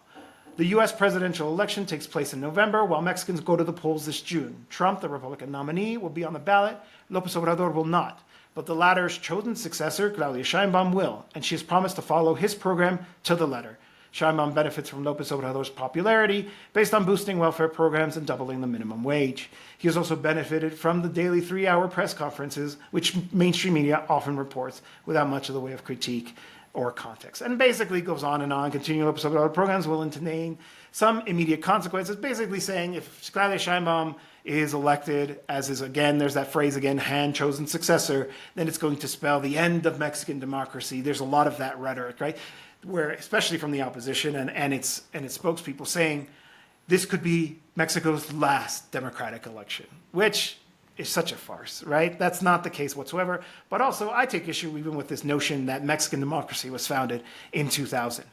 The U.S. presidential election takes place in November, while Mexicans go to the polls this June. Trump, the Republican nominee, will be on the ballot. López Obrador will not. But the latter's chosen successor, Claudia Sheinbaum, will, and she has promised to follow his program to the letter. Sheinbaum benefits from López Obrador's popularity based on boosting welfare programs and doubling the minimum wage. He has also benefited from the daily 3-hour press conferences, which mainstream media often reports without much of the way of critique or context. And basically goes on and on. Continuing López Obrador programs will entertain some immediate consequences, basically saying if Claudia Sheinbaum is elected, as is again, there's that phrase again, hand-chosen successor, then it's going to spell the end of Mexican democracy. There's a lot of that rhetoric, right? Where, especially from the opposition and its spokespeople, saying this could be Mexico's last democratic election, which is such a farce, right? That's not the case whatsoever. But also, I take issue even with this notion that Mexican democracy was founded in 2000,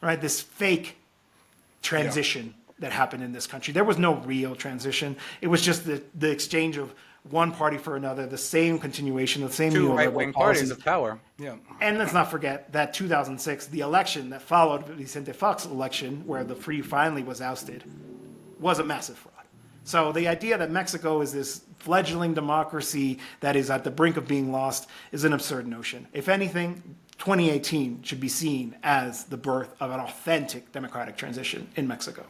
right? This fake transition that happened in this country. There was no real transition. It was just the exchange of one party for another, the same continuation, the same two right-wing parties of power. Yeah. And let's not forget that 2006, the election that followed Vicente Fox's election, where the Free finally was ousted, was a massive fraud. So the idea that Mexico is this fledgling democracy that is at the brink of being lost is an absurd notion. If anything, 2018 should be seen as the birth of an authentic democratic transition in Mexico.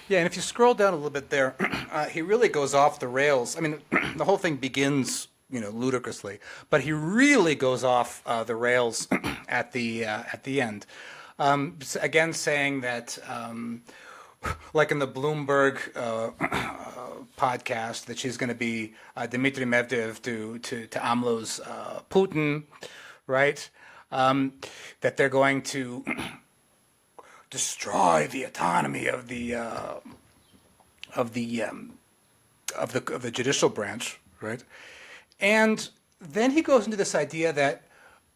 Yeah, and if you scroll down a little bit there, he really goes off the rails. I mean, the whole thing begins, ludicrously, but he really goes off the rails at the end. Again, saying that, like in the Bloomberg podcast, that she's going to be Dmitry Medvedev to AMLO's Putin, right? That they're going to destroy the autonomy of the the judicial branch, right? And then he goes into this idea that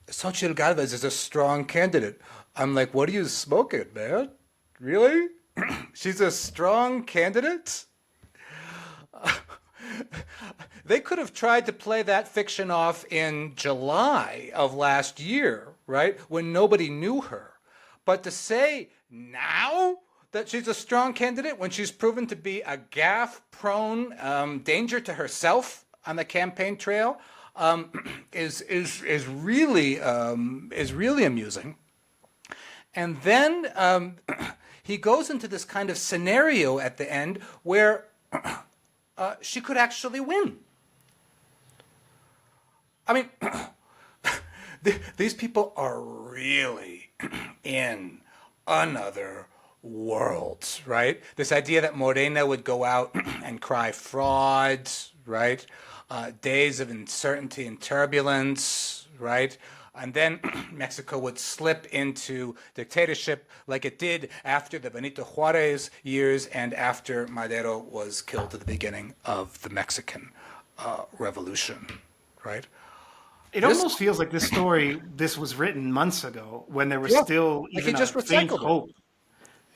Xochitl Galvez is a strong candidate. I'm like, what are you smoking, man? Really? She's a strong candidate? They could have tried to play that fiction off in July of last year, right? When nobody knew her. But to say now that she's a strong candidate when she's proven to be a gaffe-prone danger to herself on the campaign trail is really amusing. And then he goes into this kind of scenario at the end where she could actually win. I mean, these people are really in another world, right? This idea that Morena would go out and cry fraud, right? Days of uncertainty and turbulence, right? And then Mexico would slip into dictatorship like it did after the Benito Juarez years and after Madero was killed at the beginning of the Mexican Revolution, right? It almost feels like this was written months ago when there was still like even he just a faint recycled it. hope.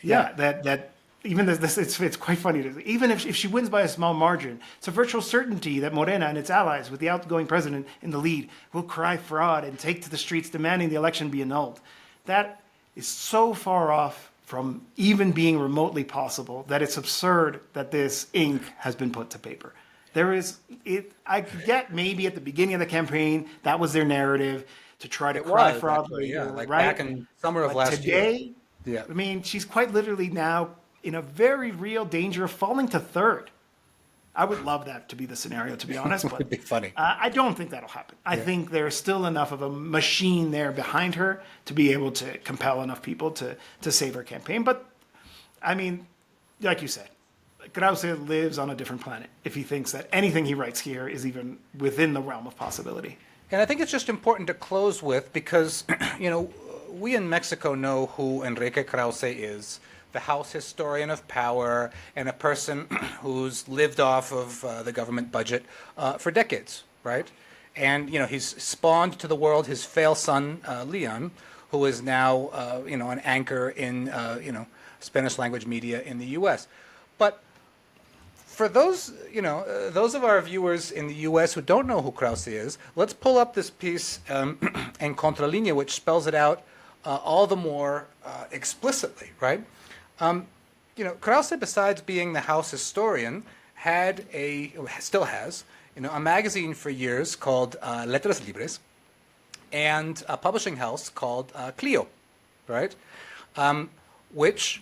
Yeah, that even this it's quite funny. Even if she wins by a small margin, it's a virtual certainty that Morena and its allies, with the outgoing president in the lead, will cry fraud and take to the streets demanding the election be annulled. That is so far off from even being remotely possible that it's absurd that this ink has been put to paper. I get maybe at the beginning of the campaign, that was their narrative to try to cry fraud later, like right? back in summer of last year. Yeah. I mean, she's quite literally now in a very real danger of falling to third. I would love that to be the scenario, to be honest, but It'd be funny. I don't think that'll happen. I think there's still enough of a machine there behind her to be able to compel enough people to save her campaign. But, I mean, like you said, Krauze lives on a different planet if he thinks that anything he writes here is even within the realm of possibility. And I think it's just important to close with because, we in Mexico know who Enrique Krauze is, the House historian of power and a person who's lived off of the government budget for decades, right? And, he's spawned to the world his fail son, Leon, who is now, an anchor in, Spanish language media in the U.S. But for those, those of our viewers in the U.S. who don't know who Krauze is, let's pull up this piece in Contralinea, which spells it out all the more explicitly, right? Krauze, besides being the House historian, still has, a magazine for years called Letras Libres, and a publishing house called Clio, right? Which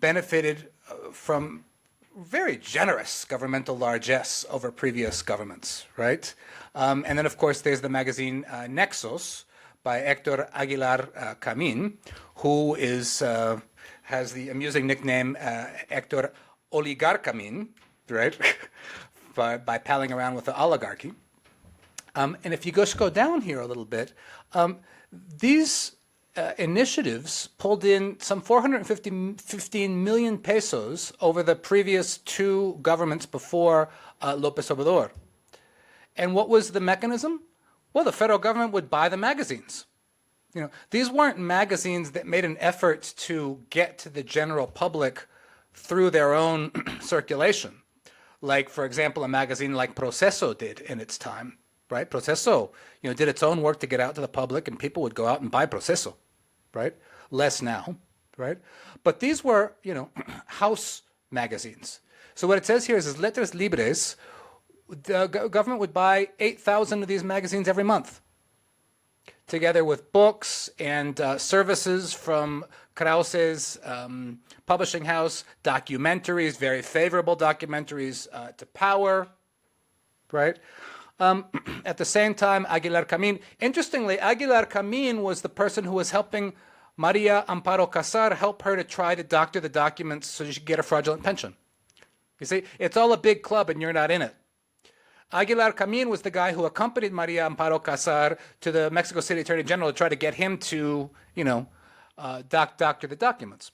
benefited from very generous governmental largesse over previous governments, right? And then, of course, there's the magazine Nexos by Héctor Aguilar Camín, who has the amusing nickname Héctor Oligarcamín, right? by palling around with the oligarchy. And if you just go down here a little bit, these initiatives pulled in some 415 million pesos over the previous two governments before López Obrador. And what was the mechanism? Well, the federal government would buy the magazines. These weren't magazines that made an effort to get to the general public through their own circulation. Like, for example, a magazine like Proceso did in its time, right? Proceso, did its own work to get out to the public, and people would go out and buy Proceso, right? Less now, right? But these were, house magazines. So what it says here is Letras Libres. The government would buy 8,000 of these magazines every month, together with books and services from Krauze's publishing house, documentaries, very favorable documentaries to power, right? At the same time, Aguilar Camín, interestingly, Aguilar Camín was the person who was helping Maria Amparo Casar help her to try to doctor the documents so she could get a fraudulent pension. You see, it's all a big club and you're not in it. Aguilar Camín was the guy who accompanied Maria Amparo Casar to the Mexico City Attorney General to try to get him to, doctor the documents,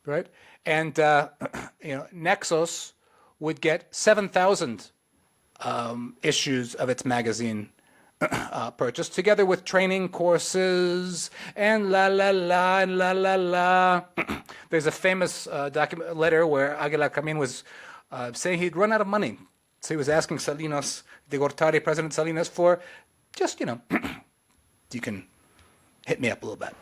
right? And, Nexos would get 7,000 issues of its magazine purchased, together with training courses and la la la and la la la. There's a famous letter where Aguilar Camín was saying he'd run out of money. So he was asking Salinas de Gortari, President Salinas, for just, you can hit me up a little bit.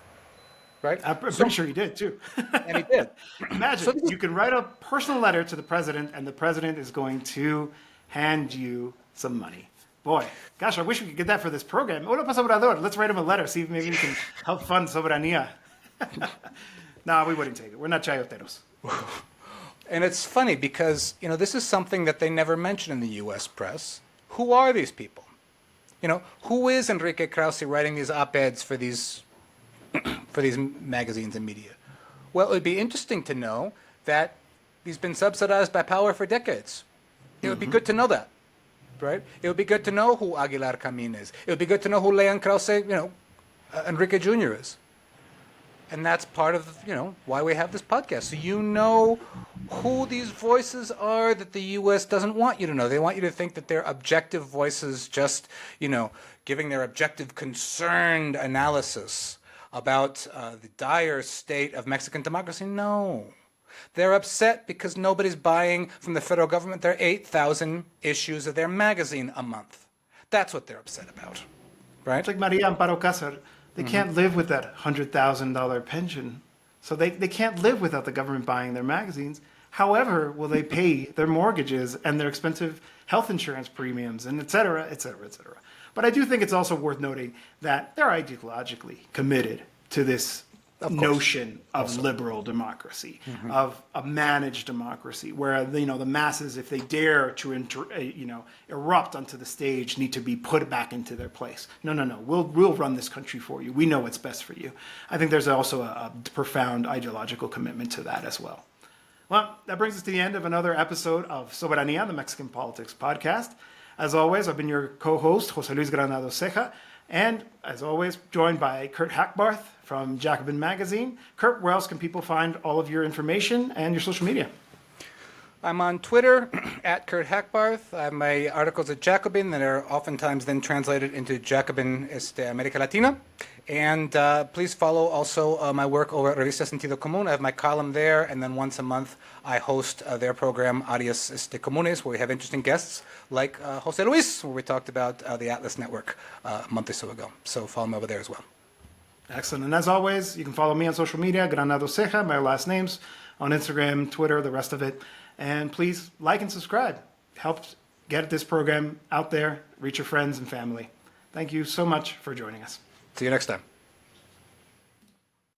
Right? I'm pretty sure he did, too. And he did. Imagine, you can write a personal letter to the president, and the president is going to hand you some money. Boy, gosh, I wish we could get that for this program. Hola, Pasa Obrador. Let's write him a letter, see if maybe we can help fund Soberanía. No, we wouldn't take it. We're not chayoteros. And it's funny because, this is something that they never mention in the U.S. press. Who are these people? Who is Enrique Krauze writing these op-eds for these magazines and media? Well, it would be interesting to know that he's been subsidized by power for decades. It would be good to know that, right? It would be good to know who Aguilar Camín is. It would be good to know who Leon Krauze, Enrique Jr. is. And that's part of, why we have this podcast. So you know who these voices are that the U.S. doesn't want you to know. They want you to think that they're objective voices, just, giving their objective, concerned analysis about the dire state of Mexican democracy. No. They're upset because nobody's buying from the federal government their 8,000 issues of their magazine a month. That's what they're upset about, right? It's like Maria Amparo Casar. They can't live with that $100,000 pension. So they can't live without the government buying their magazines. However, will they pay their mortgages and their expensive health insurance premiums and et cetera, et cetera, et cetera. But I do think it's also worth noting that they're ideologically committed to this notion of liberal democracy, of a managed democracy, where the masses, if they dare to erupt onto the stage, need to be put back into their place. No, we'll run this country for you. We know what's best for you. I think there's also a profound ideological commitment to that as well. Well, that brings us to the end of another episode of Soberanía, the Mexican Politics Podcast. As always, I've been your co-host, José Luis Granados Ceja, and as always, joined by Kurt Hackbarth from Jacobin Magazine. Kurt, where else can people find all of your information and your social media? I'm on Twitter at Kurt Hackbarth. I have my articles at Jacobin that are oftentimes then translated into Jacobin America Latina. And please follow also my work over at Revista Sentido Común. I have my column there, and then once a month I host their program Arias Comunes, where we have interesting guests like José Luis, where we talked about the Atlas Network a month or so ago. So follow me over there as well. Excellent. And as always, you can follow me on social media, Granados Ceja, my last names, on Instagram, Twitter, the rest of it. And please like and subscribe. Helps get this program out there, reach your friends and family. Thank you so much for joining us. See you next time.